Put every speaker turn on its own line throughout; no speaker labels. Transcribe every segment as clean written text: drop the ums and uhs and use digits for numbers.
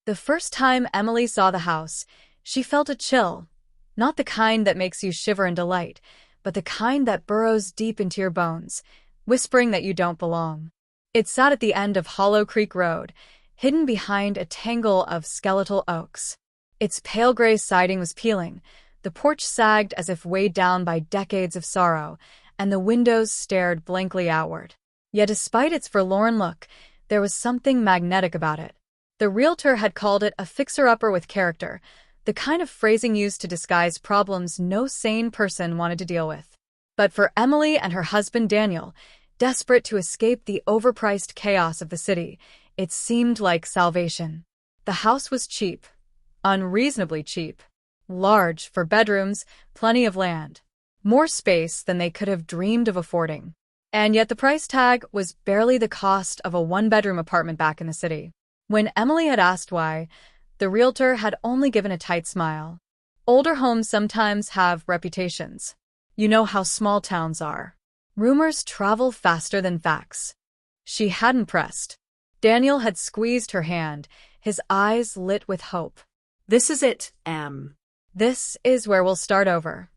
The first time Emily saw the house, she felt a chill. Not the kind that makes you shiver in delight, but the kind that burrows deep into your bones, whispering that you don't belong. It sat at the end of Hollow Creek Road, hidden behind a tangle of skeletal oaks. Its pale gray siding was peeling, the porch sagged as if weighed down by decades of sorrow, and the windows stared blankly outward. Yet despite its forlorn look, there was something magnetic about it. The realtor had called it a fixer-upper with character, the kind of phrasing used to disguise problems no sane person wanted to deal with. But for Emily and her husband Daniel, desperate to escape the overpriced chaos of the city, it seemed like salvation. The house was cheap, unreasonably cheap. Large for bedrooms, plenty of land. More space than they could have dreamed of affording. And yet the price tag was barely the cost of a one-bedroom apartment back in the city. When Emily had asked why, the realtor had only given a tight smile. Older homes sometimes have reputations. You know how small towns are. Rumors travel faster than facts. She hadn't pressed. Daniel had squeezed her hand, his eyes lit with hope.
This is it, Em.
This is where we'll start over.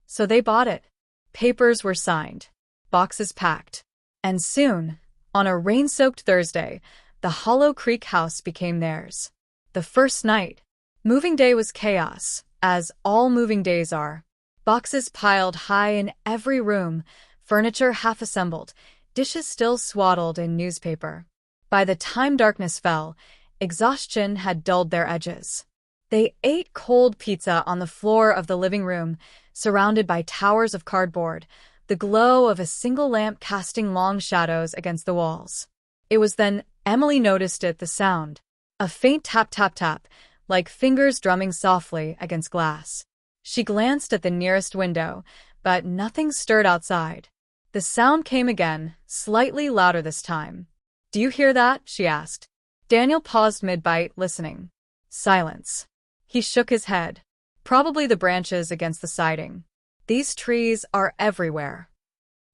So they bought it. Papers were signed. Boxes packed. And soon, on a rain-soaked Thursday, the Hollow Creek house became theirs. The first night, moving day was chaos, as all moving days are. Boxes piled high in every room, furniture half-assembled, dishes still swaddled in newspaper. By the time darkness fell, exhaustion had dulled their edges. They ate cold pizza on the floor of the living room, surrounded by towers of cardboard, the glow of a single lamp casting long shadows against the walls. It was then Emily noticed the sound. A faint tap-tap-tap, like fingers drumming softly against glass. She glanced at the nearest window, but nothing stirred outside. The sound came again, slightly louder this time. "Do you hear that?" she asked. Daniel paused mid-bite, listening. Silence. He shook his head. Probably the branches against the siding. These trees are everywhere.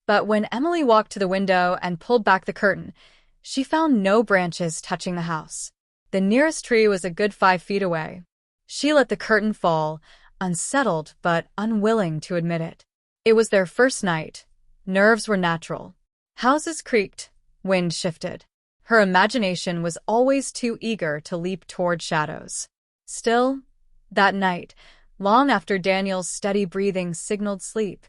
But when Emily walked to the window and pulled back the curtain, she found no branches touching the house. The nearest tree was a good 5 feet away. She let the curtain fall, unsettled but unwilling to admit it. It was their first night. Nerves were natural. Houses creaked. Wind shifted. Her imagination was always too eager to leap toward shadows. Still, that night, long after Daniel's steady breathing signaled sleep,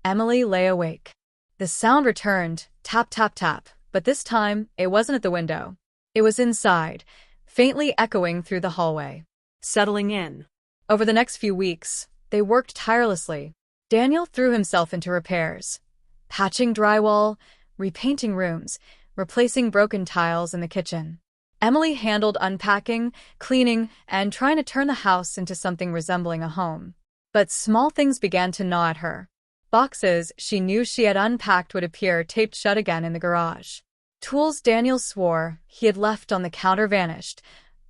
Emily lay awake. The sound returned, tap, tap, tap, but this time it wasn't at the window. It was inside, faintly echoing through the hallway.
Settling in.
Over the next few weeks, they worked tirelessly. Daniel threw himself into repairs, patching drywall, repainting rooms, replacing broken tiles in the kitchen. Emily handled unpacking, cleaning, and trying to turn the house into something resembling a home. But small things began to gnaw at her. Boxes she knew she had unpacked would appear taped shut again in the garage. Tools Daniel swore he had left on the counter vanished,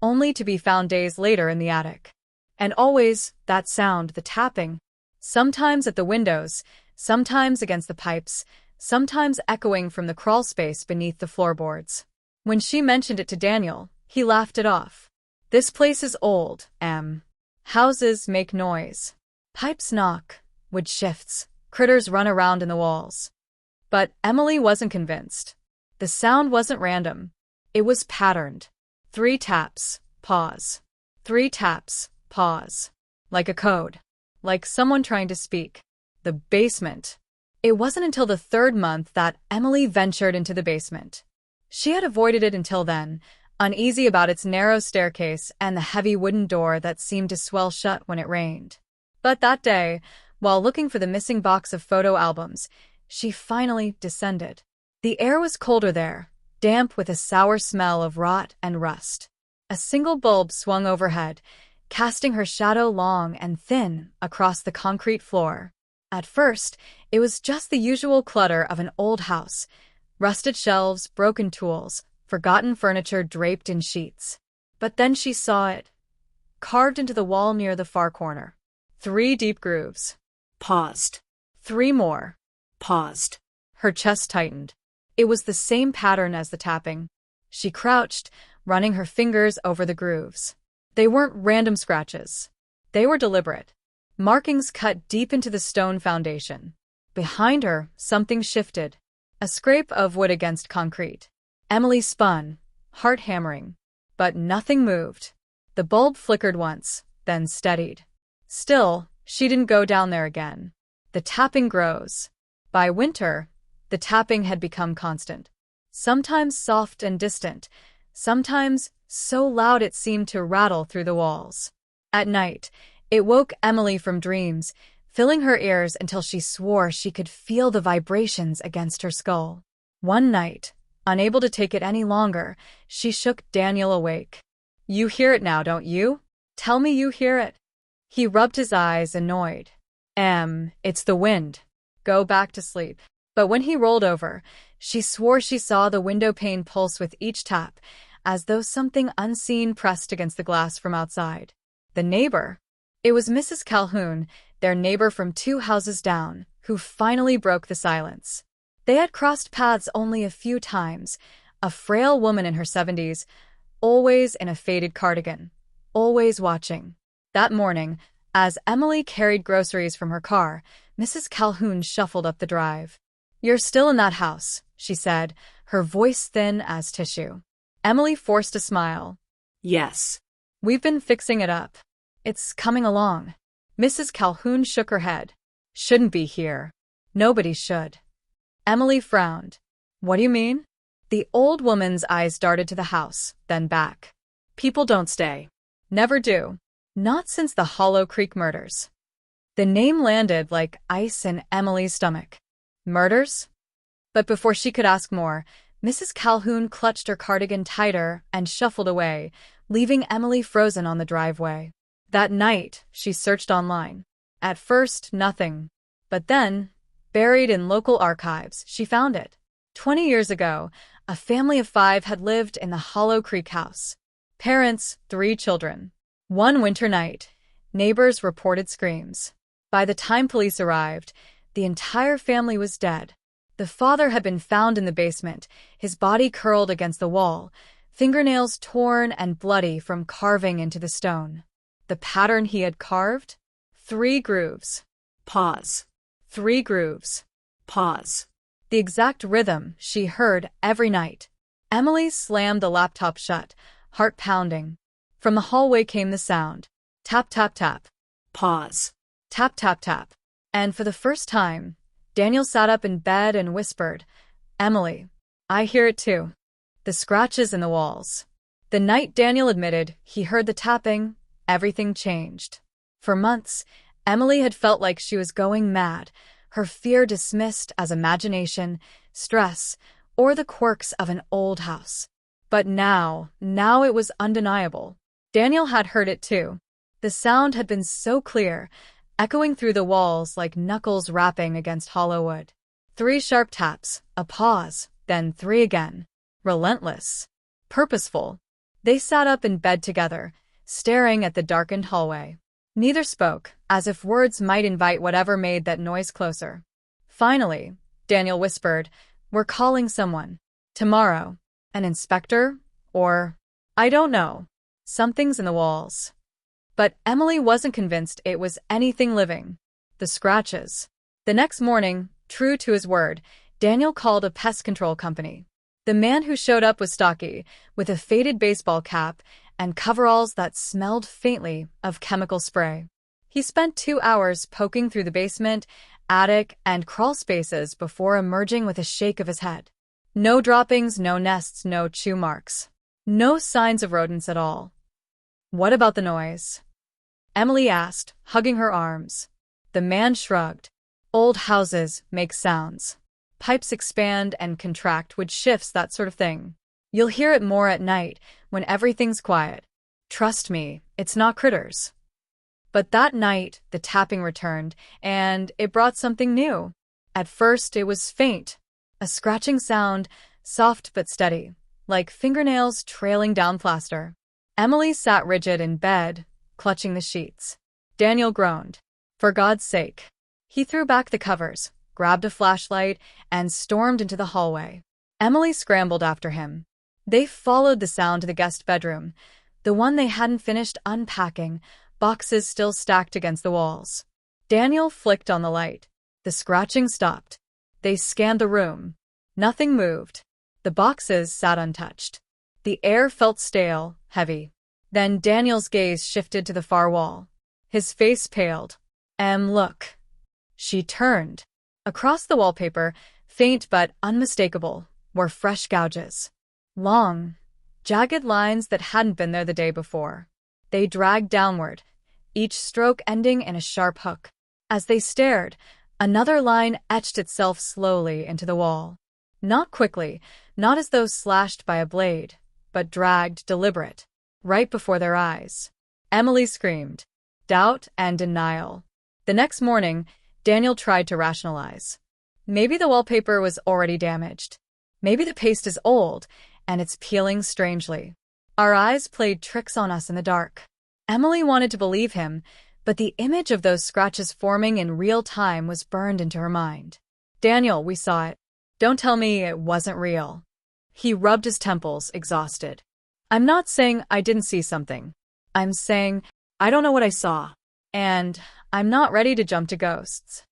only to be found days later in the attic. And always, that sound, the tapping. Sometimes at the windows, sometimes against the pipes, sometimes echoing from the crawlspace beneath the floorboards. When she mentioned it to Daniel, he laughed it off. "This place is old, Em. Houses make noise. Pipes knock, wood shifts, critters run around in the walls." But Emily wasn't convinced. The sound wasn't random. It was patterned. 3 taps, pause. 3 taps, pause. Like a code. Like someone trying to speak. The basement. It wasn't until the 3rd month that Emily ventured into the basement. She had avoided it until then, uneasy about its narrow staircase and the heavy wooden door that seemed to swell shut when it rained. But that day, while looking for the missing box of photo albums, she finally descended. The air was colder there, damp with a sour smell of rot and rust. A single bulb swung overhead, casting her shadow long and thin across the concrete floor. At first, it was just the usual clutter of an old house. Rusted shelves, broken tools, forgotten furniture draped in sheets. But then she saw it, carved into the wall near the far corner. 3 deep grooves.
Paused.
3 more.
Paused.
Her chest tightened. It was the same pattern as the tapping. She crouched, running her fingers over the grooves. They weren't random scratches. They were deliberate. Markings cut deep into the stone foundation. Behind her, something shifted. A scrape of wood against concrete. Emily spun, heart hammering. But nothing moved. The bulb flickered once, then steadied. Still, she didn't go down there again. The tapping grows. By winter, the tapping had become constant. Sometimes soft and distant, sometimes so loud it seemed to rattle through the walls. At night, it woke Emily from dreams, filling her ears until she swore she could feel the vibrations against her skull. One night, unable to take it any longer, she shook Daniel awake. "You hear it now, don't you? Tell me you hear it." He rubbed his eyes, annoyed. It's the wind. Go back to sleep." But when he rolled over, she swore she saw the window pane pulse with each tap, as though something unseen pressed against the glass from outside. The neighbor. It was Mrs. Calhoun, their neighbor from 2 houses down, who finally broke the silence. They had crossed paths only a few times, a frail woman in her 70s, always in a faded cardigan, always watching. That morning, as Emily carried groceries from her car, Mrs. Calhoun shuffled up the drive. "You're still in that house," she said, her voice thin as tissue. Emily forced a smile.
Yes.
"We've been fixing it up. It's coming along." Mrs. Calhoun shook her head. "Shouldn't be here. Nobody should." Emily frowned. "What do you mean?" The old woman's eyes darted to the house, then back. "People don't stay. Never do. Not since the Hollow Creek murders." The name landed like ice in Emily's stomach. Murders? But before she could ask more, Mrs. Calhoun clutched her cardigan tighter and shuffled away, leaving Emily frozen on the driveway. That night, she searched online. At first, nothing. But then, buried in local archives, she found it. 20 years ago, a family of 5 had lived in the Hollow Creek house. Parents, 3 children. One winter night, neighbors reported screams. By the time police arrived, the entire family was dead. The father had been found in the basement, his body curled against the wall, fingernails torn and bloody from carving into the stone. The pattern he had carved? 3 grooves.
Pause.
3 grooves.
Pause.
The exact rhythm she heard every night. Emily slammed the laptop shut, heart pounding. From the hallway came the sound. Tap, tap, tap.
Pause.
Tap, tap, tap. And for the first time, Daniel sat up in bed and whispered, "Emily, I hear it too." The scratches in the walls. The night Daniel admitted he heard the tapping, everything changed. For months, Emily had felt like she was going mad, her fear dismissed as imagination, stress, or the quirks of an old house. But now it was undeniable. Daniel had heard it too. The sound had been so clear, echoing through the walls like knuckles rapping against hollow wood. 3 sharp taps, a pause, then 3 again. Relentless. Purposeful. They sat up in bed together, staring at the darkened hallway. Neither spoke, as if words might invite whatever made that noise closer. Finally, Daniel whispered, "We're calling someone. Tomorrow. An inspector? Or, I don't know. Something's in the walls." But Emily wasn't convinced it was anything living. The scratches. The next morning, true to his word, Daniel called a pest control company. The man who showed up was stocky, with a faded baseball cap and coveralls that smelled faintly of chemical spray. He spent 2 hours poking through the basement, attic, and crawl spaces before emerging with a shake of his head. No droppings, no nests, no chew marks. No signs of rodents at all. "What about the noise?" Emily asked, hugging her arms. The man shrugged. "Old houses make sounds. Pipes expand and contract with shifts, that sort of thing. You'll hear it more at night, when everything's quiet. Trust me, it's not critters." But that night, the tapping returned, and it brought something new. At first, it was faint. A scratching sound, soft but steady, like fingernails trailing down plaster. Emily sat rigid in bed, clutching the sheets. Daniel groaned. "For God's sake." He threw back the covers, grabbed a flashlight, and stormed into the hallway. Emily scrambled after him. They followed the sound to the guest bedroom, the one they hadn't finished unpacking, boxes still stacked against the walls. Daniel flicked on the light. The scratching stopped. They scanned the room. Nothing moved. The boxes sat untouched. The air felt stale, heavy. Then Daniel's gaze shifted to the far wall. His face paled. Look. She turned. Across the wallpaper, faint but unmistakable, were fresh gouges. Long, jagged lines that hadn't been there the day before. They dragged downward, each stroke ending in a sharp hook. As they stared, another line etched itself slowly into the wall. Not quickly, not as though slashed by a blade, but dragged, deliberate, right before their eyes. Emily screamed. Doubt and denial. The next morning, Daniel tried to rationalize. Maybe the wallpaper was already damaged. Maybe the paste is old, and it's peeling strangely. Our eyes played tricks on us in the dark. Emily wanted to believe him, but the image of those scratches forming in real time was burned into her mind. Daniel, we saw it. Don't tell me it wasn't real. He rubbed his temples, exhausted. I'm not saying I didn't see something. I'm saying I don't know what I saw. And I'm not ready to jump to ghosts.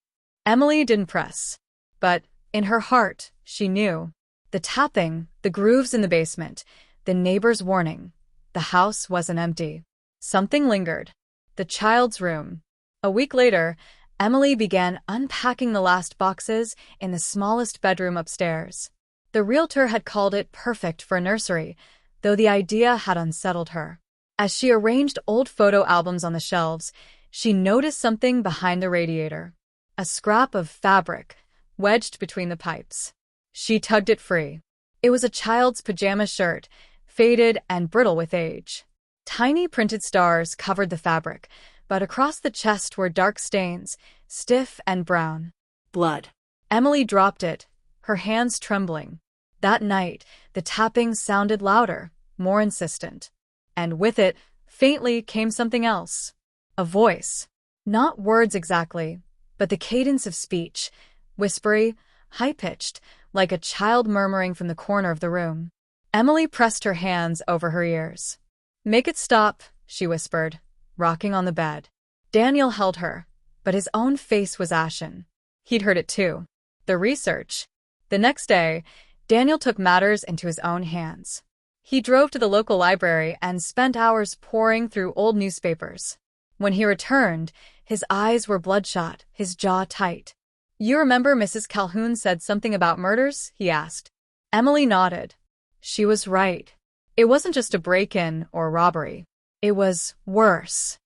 Emily didn't press. But in her heart, she knew. The tapping, the grooves in the basement, the neighbor's warning. The house wasn't empty. Something lingered. The child's room. A week later, Emily began unpacking the last boxes in the smallest bedroom upstairs. The realtor had called it perfect for a nursery, though the idea had unsettled her. As she arranged old photo albums on the shelves, she noticed something behind the radiator. A scrap of fabric, wedged between the pipes. She tugged it free. It was a child's pajama shirt, faded and brittle with age. Tiny printed stars covered the fabric, but across the chest were dark stains, stiff and brown.
Blood.
Emily dropped it, her hands trembling. That night, the tapping sounded louder, more insistent. And with it, faintly, came something else. A voice. Not words exactly, but the cadence of speech, whispery, high-pitched, like a child murmuring from the corner of the room. Emily pressed her hands over her ears. Make it stop, she whispered, rocking on the bed. Daniel held her, but his own face was ashen. He'd heard it too. The research. The next day, Daniel took matters into his own hands. He drove to the local library and spent hours poring through old newspapers. When he returned, his eyes were bloodshot, his jaw tight. You remember Mrs. Calhoun said something about murders? He asked. Emily nodded. She was right. It wasn't just a break-in or robbery. It was worse.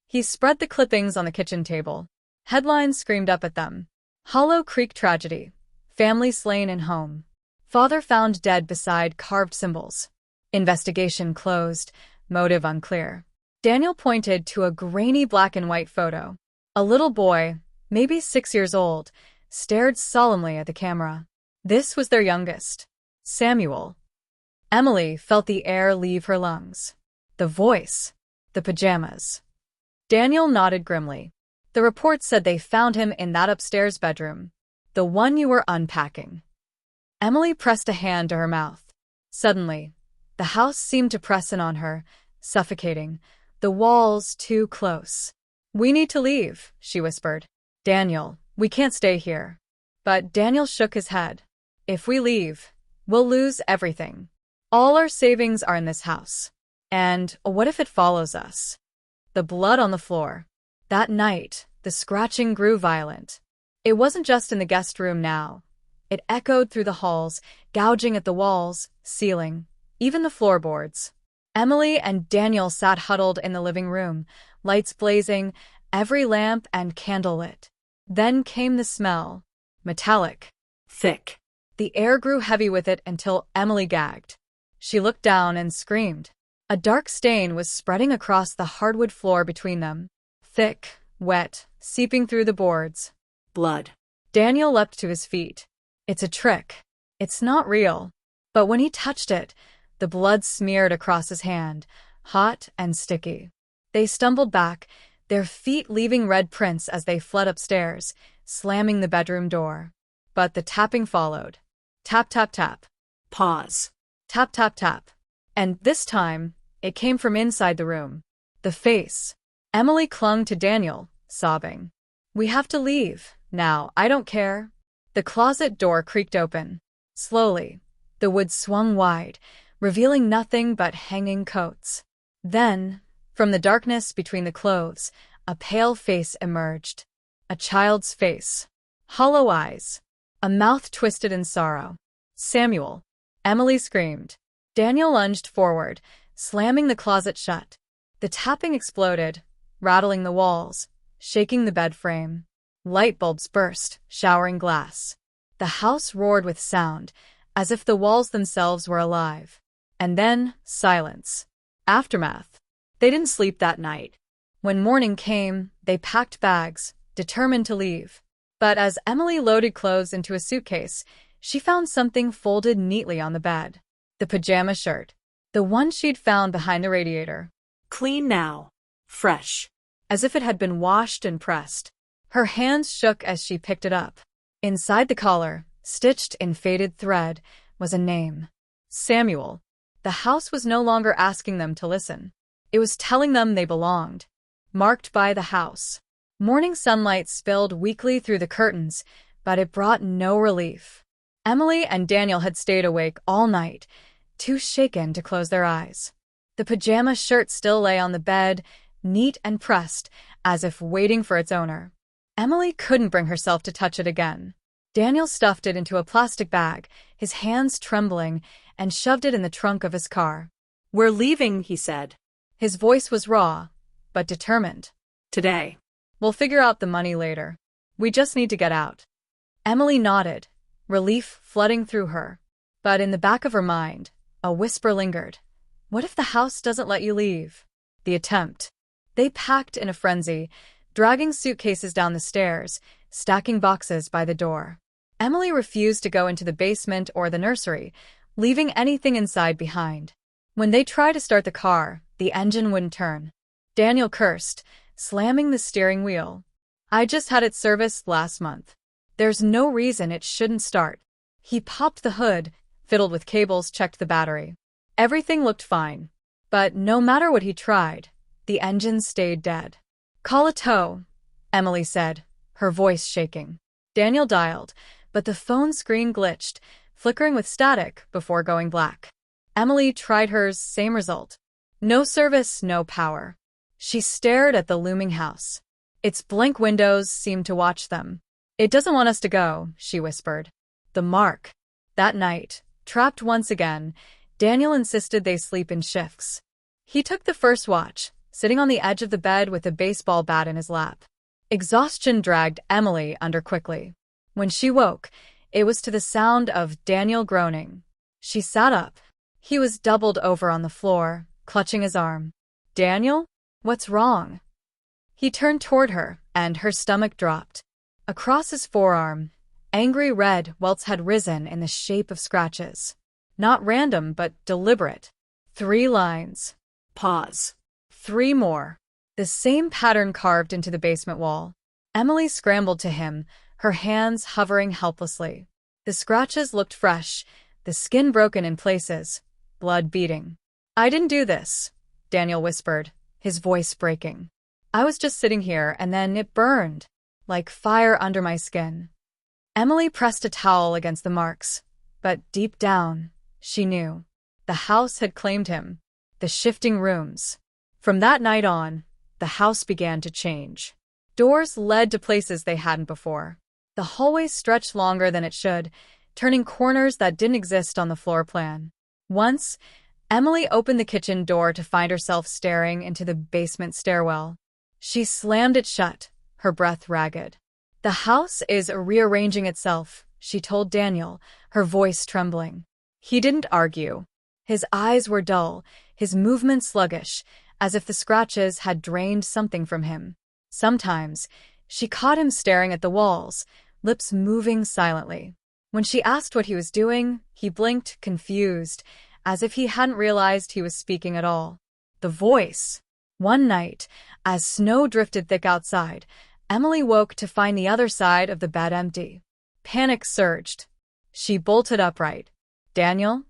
He spread the clippings on the kitchen table. Headlines screamed up at them. Hollow Creek tragedy. Family slain in home. Father found dead beside carved symbols. Investigation closed. Motive unclear. Daniel pointed to a grainy black and white photo. A little boy, maybe 6 years old, stared solemnly at the camera. This was their youngest, Samuel. Emily felt the air leave her lungs. The voice. The pajamas. Daniel nodded grimly. The report said they found him in that upstairs bedroom. The one you were unpacking. Emily pressed a hand to her mouth. Suddenly, the house seemed to press in on her, suffocating, the walls too close. We need to leave, she whispered. Daniel, we can't stay here. But Daniel shook his head. If we leave, we'll lose everything. All our savings are in this house. And what if it follows us? The blood on the floor. That night, the scratching grew violent. It wasn't just in the guest room now. It echoed through the halls, gouging at the walls, ceiling, even the floorboards. Emily and Daniel sat huddled in the living room, lights blazing, every lamp and candle lit. Then came the smell. Metallic.
Thick.
The air grew heavy with it until Emily gagged. She looked down and screamed. A dark stain was spreading across the hardwood floor between them. Thick, wet, seeping through the boards.
Blood.
Daniel leapt to his feet. It's a trick. It's not real. But when he touched it, the blood smeared across his hand, hot and sticky. They stumbled back, their feet leaving red prints as they fled upstairs, slamming the bedroom door. But the tapping followed. Tap, tap, tap.
Pause.
Tap, tap, tap. And this time, it came from inside the room. The face. Emily clung to Daniel, sobbing. We have to leave. Now, I don't care. The closet door creaked open. Slowly, the wood swung wide, revealing nothing but hanging coats. Then, from the darkness between the clothes, a pale face emerged. A child's face. Hollow eyes. A mouth twisted in sorrow. Samuel. Emily screamed. Daniel lunged forward, slamming the closet shut. The tapping exploded, rattling the walls, shaking the bed frame. Light bulbs burst, showering glass. The house roared with sound, as if the walls themselves were alive. And then, silence. Aftermath. They didn't sleep that night. When morning came, they packed bags, determined to leave. But as Emily loaded clothes into a suitcase, she found something folded neatly on the bed. The pajama shirt. The one she'd found behind the radiator.
Clean now. Fresh.
As if it had been washed and pressed. Her hands shook as she picked it up. Inside the collar, stitched in faded thread, was a name. Samuel. The house was no longer asking them to listen. It was telling them they belonged. Marked by the house. Morning sunlight spilled weakly through the curtains, but it brought no relief. Emily and Daniel had stayed awake all night, too shaken to close their eyes. The pajama shirt still lay on the bed, neat and pressed, as if waiting for its owner. Emily couldn't bring herself to touch it again. Daniel stuffed it into a plastic bag, his hands trembling, and shoved it in the trunk of his car.
We're leaving, he said.
His voice was raw, but determined.
Today.
We'll figure out the money later. We just need to get out. Emily nodded, relief flooding through her. But in the back of her mind, a whisper lingered. What if the house doesn't let you leave? The attempt. They packed in a frenzy, dragging suitcases down the stairs, stacking boxes by the door. Emily refused to go into the basement or the nursery, leaving anything inside behind. When they tried to start the car, the engine wouldn't turn. Daniel cursed, slamming the steering wheel. I just had it serviced last month. There's no reason it shouldn't start. He popped the hood, fiddled with cables, checked the battery. Everything looked fine. But no matter what he tried, the engine stayed dead. Call a tow, Emily said, her voice shaking. Daniel dialed, but the phone screen glitched, flickering with static before going black. Emily tried hers, same result. No service, no power. She stared at the looming house. Its blank windows seemed to watch them. It doesn't want us to go, she whispered. The mark. That night, trapped once again, Daniel insisted they sleep in shifts. He took the first watch, sitting on the edge of the bed with a baseball bat in his lap. Exhaustion dragged Emily under quickly. When she woke, it was to the sound of Daniel groaning. She sat up. He was doubled over on the floor, clutching his arm. Daniel? What's wrong? He turned toward her, and her stomach dropped. Across his forearm, angry red welts had risen in the shape of scratches. Not random, but deliberate. 3 lines.
Pause.
3 more. The same pattern carved into the basement wall. Emily scrambled to him, her hands hovering helplessly. The scratches looked fresh, the skin broken in places, blood beading. I didn't do this, Daniel whispered, his voice breaking. I was just sitting here and then it burned, like fire under my skin. Emily pressed a towel against the marks, but deep down, she knew. The house had claimed him. The shifting rooms. From that night on, the house began to change. Doors led to places they hadn't before. The hallways stretched longer than it should, turning corners that didn't exist on the floor plan. Once, Emily opened the kitchen door to find herself staring into the basement stairwell. She slammed it shut, her breath ragged. The house is rearranging itself, she told Daniel, her voice trembling. He didn't argue. His eyes were dull, his movements sluggish, as if the scratches had drained something from him. Sometimes, she caught him staring at the walls, lips moving silently. When she asked what he was doing, he blinked, confused, as if he hadn't realized he was speaking at all. The voice. One night, as snow drifted thick outside, Emily woke to find the other side of the bed empty. Panic surged. She bolted upright. Daniel?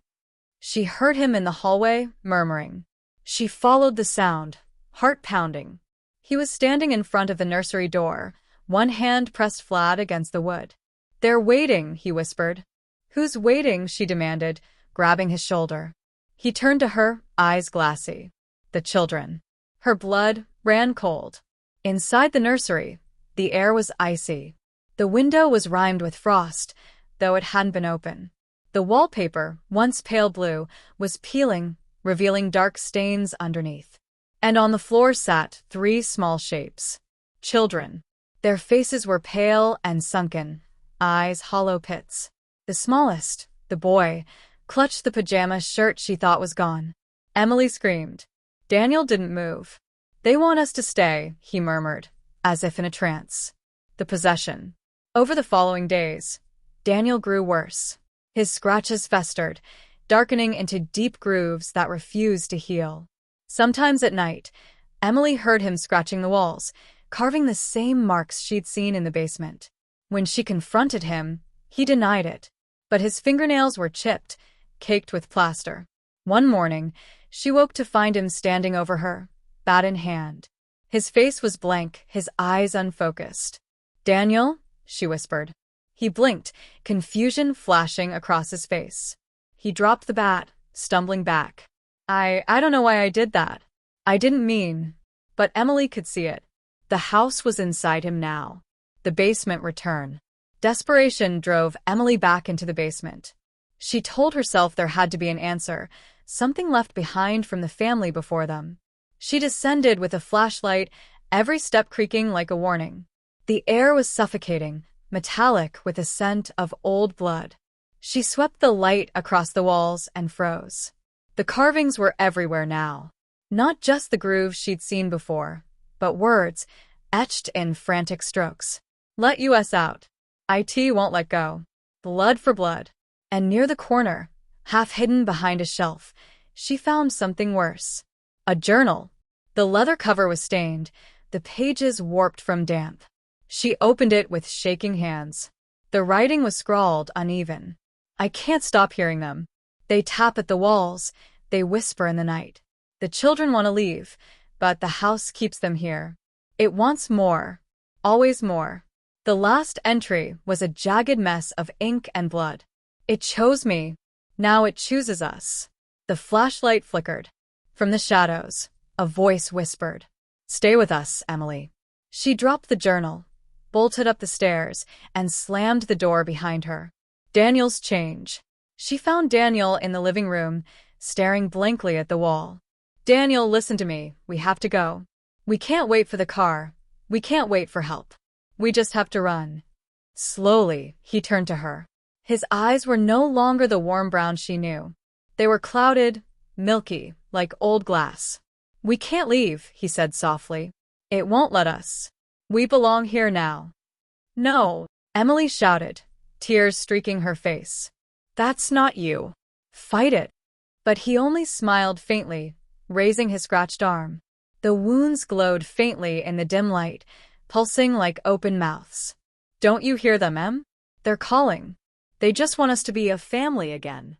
She heard him in the hallway, murmuring. She followed the sound, heart pounding. He was standing in front of the nursery door, one hand pressed flat against the wood. "They're waiting," he whispered. "Who's waiting?" she demanded, grabbing his shoulder. He turned to her, eyes glassy. "The children." Her blood ran cold. Inside the nursery, the air was icy. The window was rimed with frost, though it hadn't been open. The wallpaper, once pale blue, was peeling, revealing dark stains underneath. And on the floor sat 3 small shapes. Children. Their faces were pale and sunken, eyes hollow pits. The smallest, the boy, clutched the pajama shirt she thought was gone. Emily screamed. Daniel didn't move. "They want us to stay," he murmured, as if in a trance. The possession. Over the following days, Daniel grew worse. His scratches festered, darkening into deep grooves that refused to heal. Sometimes at night, Emily heard him scratching the walls, carving the same marks she'd seen in the basement. When she confronted him, he denied it, but his fingernails were chipped, caked with plaster. One morning, she woke to find him standing over her, bat in hand. His face was blank, his eyes unfocused. "Daniel?" she whispered. He blinked, confusion flashing across his face. He dropped the bat, stumbling back. I don't know why I did that. I didn't mean." But Emily could see it. The house was inside him now. The basement return. Desperation drove Emily back into the basement. She told herself there had to be an answer, something left behind from the family before them. She descended with a flashlight, every step creaking like a warning. The air was suffocating, metallic with a scent of old blood. She swept the light across the walls and froze. The carvings were everywhere now. Not just the grooves she'd seen before, but words, etched in frantic strokes. "Let us out. It won't let go. Blood for blood." And near the corner, half hidden behind a shelf, she found something worse. A journal. The leather cover was stained, the pages warped from damp. She opened it with shaking hands. The writing was scrawled uneven. "I can't stop hearing them. They tap at the walls, they whisper in the night. The children want to leave, but the house keeps them here. It wants more. Always more." The last entry was a jagged mess of ink and blood. "It chose me. Now it chooses us." The flashlight flickered. From the shadows, a voice whispered, "Stay with us, Emily." She dropped the journal, bolted up the stairs, and slammed the door behind her. Daniel's change. She found Daniel in the living room, staring blankly at the wall. "Daniel, listen to me. We have to go. We can't wait for the car. We can't wait for help. We just have to run." Slowly, he turned to her. His eyes were no longer the warm brown she knew. They were clouded, milky, like old glass. "We can't leave," he said softly. "It won't let us. We belong here now." "No," Emily shouted, tears streaking her face. "That's not you. Fight it." But he only smiled faintly, raising his scratched arm. The wounds glowed faintly in the dim light, pulsing like open mouths. "Don't you hear them, Em? They're calling. They just want us to be a family again."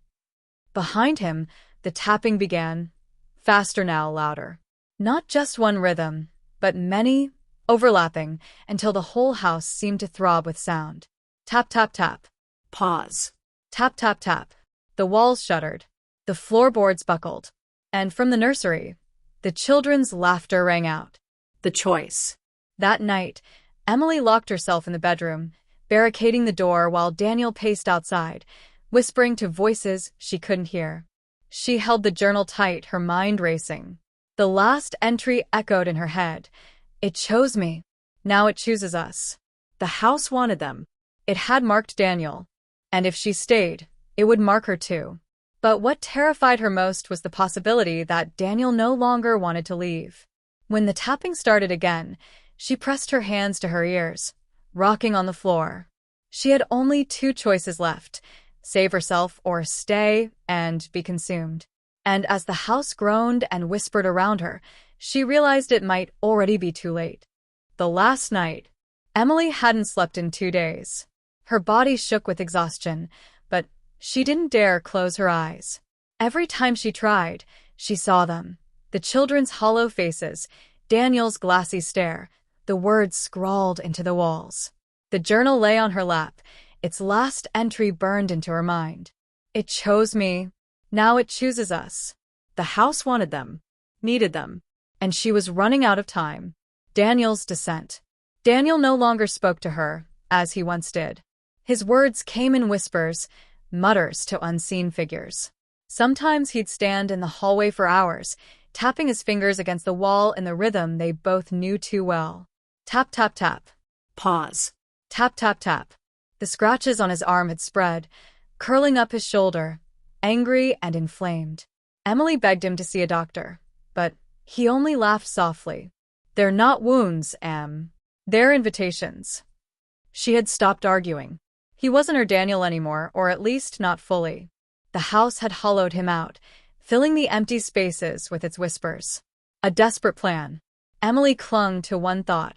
Behind him, the tapping began, faster now, louder. Not just one rhythm, but many, overlapping, until the whole house seemed to throb with sound. Tap, tap, tap.
Pause.
Tap, tap, tap. The walls shuddered. The floorboards buckled. And from the nursery, the children's laughter rang out.
The choice.
That night, Emily locked herself in the bedroom, barricading the door while Daniel paced outside, whispering to voices she couldn't hear. She held the journal tight, her mind racing. The last entry echoed in her head. "It chose me. Now it chooses us." The house wanted them. It had marked Daniel. And if she stayed, it would mark her too. But what terrified her most was the possibility that Daniel no longer wanted to leave. When the tapping started again, she pressed her hands to her ears, rocking on the floor. She had only 2 choices left: save herself or stay and be consumed. And as the house groaned and whispered around her, she realized it might already be too late. The last night, Emily hadn't slept in 2 days. Her body shook with exhaustion, but she didn't dare close her eyes. Every time she tried, she saw them. The children's hollow faces, Daniel's glassy stare, the words scrawled into the walls. The journal lay on her lap, its last entry burned into her mind. It chose me. Now it chooses us. The house wanted them, needed them, and she was running out of time. Daniel's descent. Daniel no longer spoke to her, as he once did. His words came in whispers, mutters to unseen figures. Sometimes he'd stand in the hallway for hours, tapping his fingers against the wall in the rhythm they both knew too well. Tap, tap, tap.
Pause.
Tap, tap, tap. The scratches on his arm had spread, curling up his shoulder, angry and inflamed. Emily begged him to see a doctor, but he only laughed softly. They're not wounds, Em. They're invitations. She had stopped arguing. He wasn't her Daniel anymore, or at least not fully. The house had hollowed him out, filling the empty spaces with its whispers. A desperate plan. Emily clung to one thought.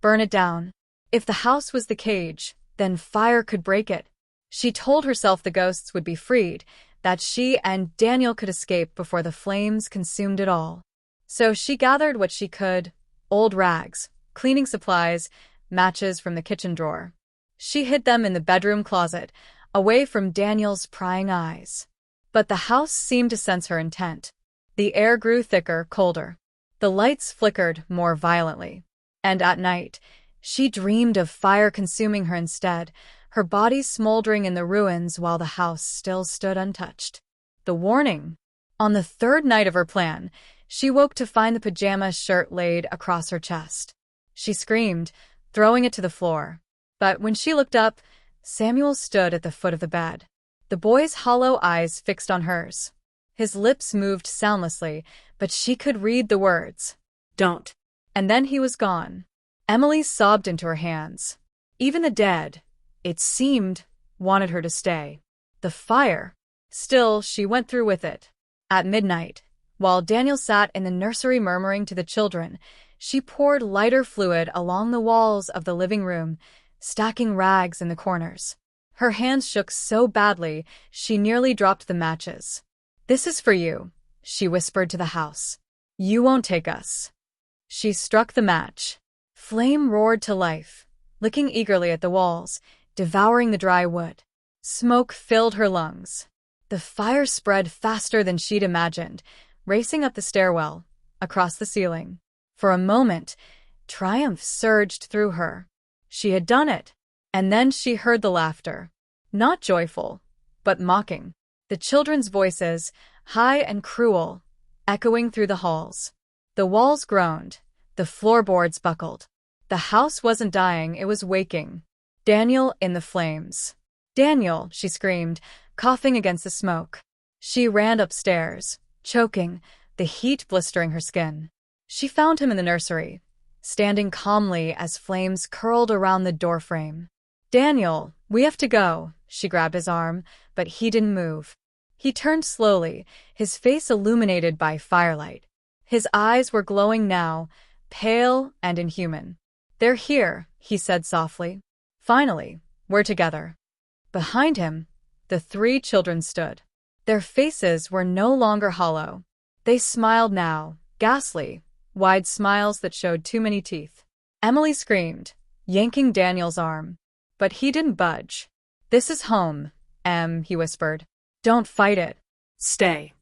Burn it down. If the house was the cage, then fire could break it. She told herself the ghosts would be freed, that she and Daniel could escape before the flames consumed it all. So she gathered what she could, old rags, cleaning supplies, matches from the kitchen drawer. She hid them in the bedroom closet, away from Daniel's prying eyes. But the house seemed to sense her intent. The air grew thicker, colder. The lights flickered more violently. And at night, she dreamed of fire consuming her instead, her body smoldering in the ruins while the house still stood untouched. The warning. On the third night of her plan, she woke to find the pajama shirt laid across her chest. She screamed, throwing it to the floor. But when she looked up, Samuel stood at the foot of the bed, the boy's hollow eyes fixed on hers. His lips moved soundlessly, but she could read the words.
Don't.
And then he was gone. Emily sobbed into her hands. Even the dead, it seemed, wanted her to stay. The fire. Still, she went through with it. At midnight, while Daniel sat in the nursery murmuring to the children, she poured lighter fluid along the walls of the living room, stacking rags in the corners. Her hands shook so badly, she nearly dropped the matches. "This is for you," she whispered to the house. "You won't take us." She struck the match. Flame roared to life, licking eagerly at the walls, devouring the dry wood. Smoke filled her lungs. The fire spread faster than she'd imagined, racing up the stairwell, across the ceiling. For a moment, triumph surged through her. She had done it. And then she heard the laughter. Not joyful, but mocking. The children's voices, high and cruel, echoing through the halls. The walls groaned. The floorboards buckled. The house wasn't dying, it was waking. Daniel in the flames. "Daniel," she screamed, coughing against the smoke. She ran upstairs, choking, the heat blistering her skin. She found him in the nursery, standing calmly as flames curled around the doorframe. "Daniel, we have to go." She grabbed his arm, but he didn't move. He turned slowly, his face illuminated by firelight. His eyes were glowing now, pale and inhuman. "They're here," he said softly. "Finally, we're together." Behind him, the three children stood. Their faces were no longer hollow. They smiled now, ghastly, wide smiles that showed too many teeth. Emily screamed, yanking Daniel's arm. But he didn't budge. "This is home, Em," he whispered. "Don't fight it."
Stay.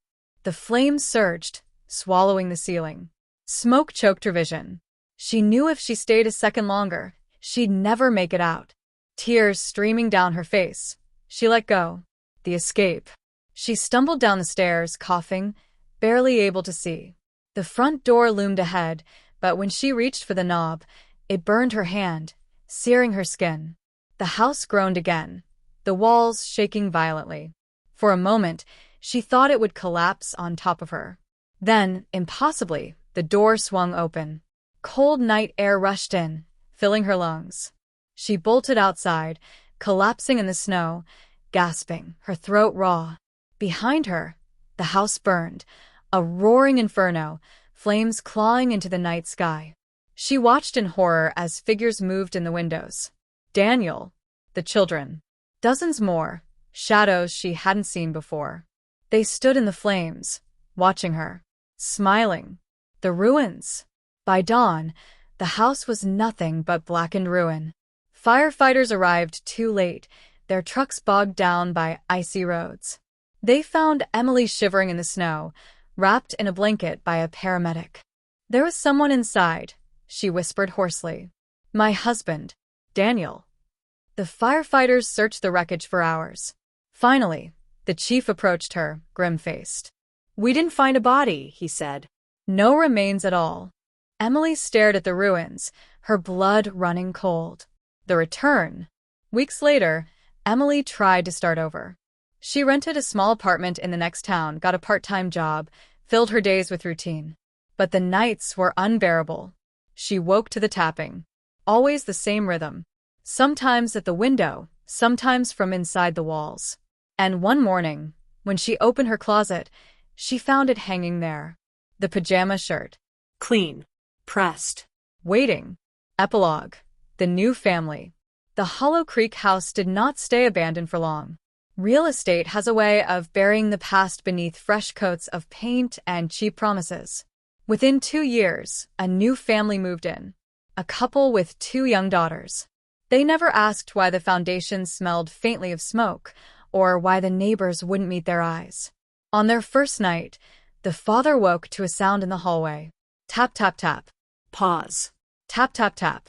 The flames surged, swallowing the ceiling. Smoke choked her vision. She knew if she stayed a second longer, she'd never make it out. Tears streaming down her face. She let go. The escape. She stumbled down the stairs, coughing, barely able to see. The front door loomed ahead, but when she reached for the knob, it burned her hand, searing her skin. The house groaned again, the walls shaking violently. For a moment, she thought it would collapse on top of her. Then, impossibly, the door swung open. Cold night air rushed in, filling her lungs. She bolted outside, collapsing in the snow, gasping, her throat raw. Behind her, the house burned, a roaring inferno, flames clawing into the night sky. She watched in horror as figures moved in the windows. Daniel, the children, dozens more, shadows she hadn't seen before. They stood in the flames, watching her, smiling. The ruins. By dawn, the house was nothing but blackened ruin. Firefighters arrived too late, their trucks bogged down by icy roads. They found Emily shivering in the snow, wrapped in a blanket by a paramedic. There was someone inside, she whispered hoarsely. My husband, Daniel. The firefighters searched the wreckage for hours. Finally, the chief approached her, grim-faced.
We didn't find a body, he said.
No remains at all. Emily stared at the ruins, her blood running cold. The return. Weeks later, Emily tried to start over. She rented a small apartment in the next town, got a part-time job, filled her days with routine. But the nights were unbearable. She woke to the tapping. Always the same rhythm. Sometimes at the window, sometimes from inside the walls. And one morning, when she opened her closet, she found it hanging there. The pajama shirt.
Clean. Pressed.
Waiting. Epilogue. The new family. The Hollow Creek house did not stay abandoned for long. Real estate has a way of burying the past beneath fresh coats of paint and cheap promises. Within 2 years, a new family moved in. A couple with 2 young daughters. They never asked why the foundation smelled faintly of smoke, or why the neighbors wouldn't meet their eyes. On their first night, the father woke to a sound in the hallway. Tap, tap, tap.
Pause.
Tap, tap, tap.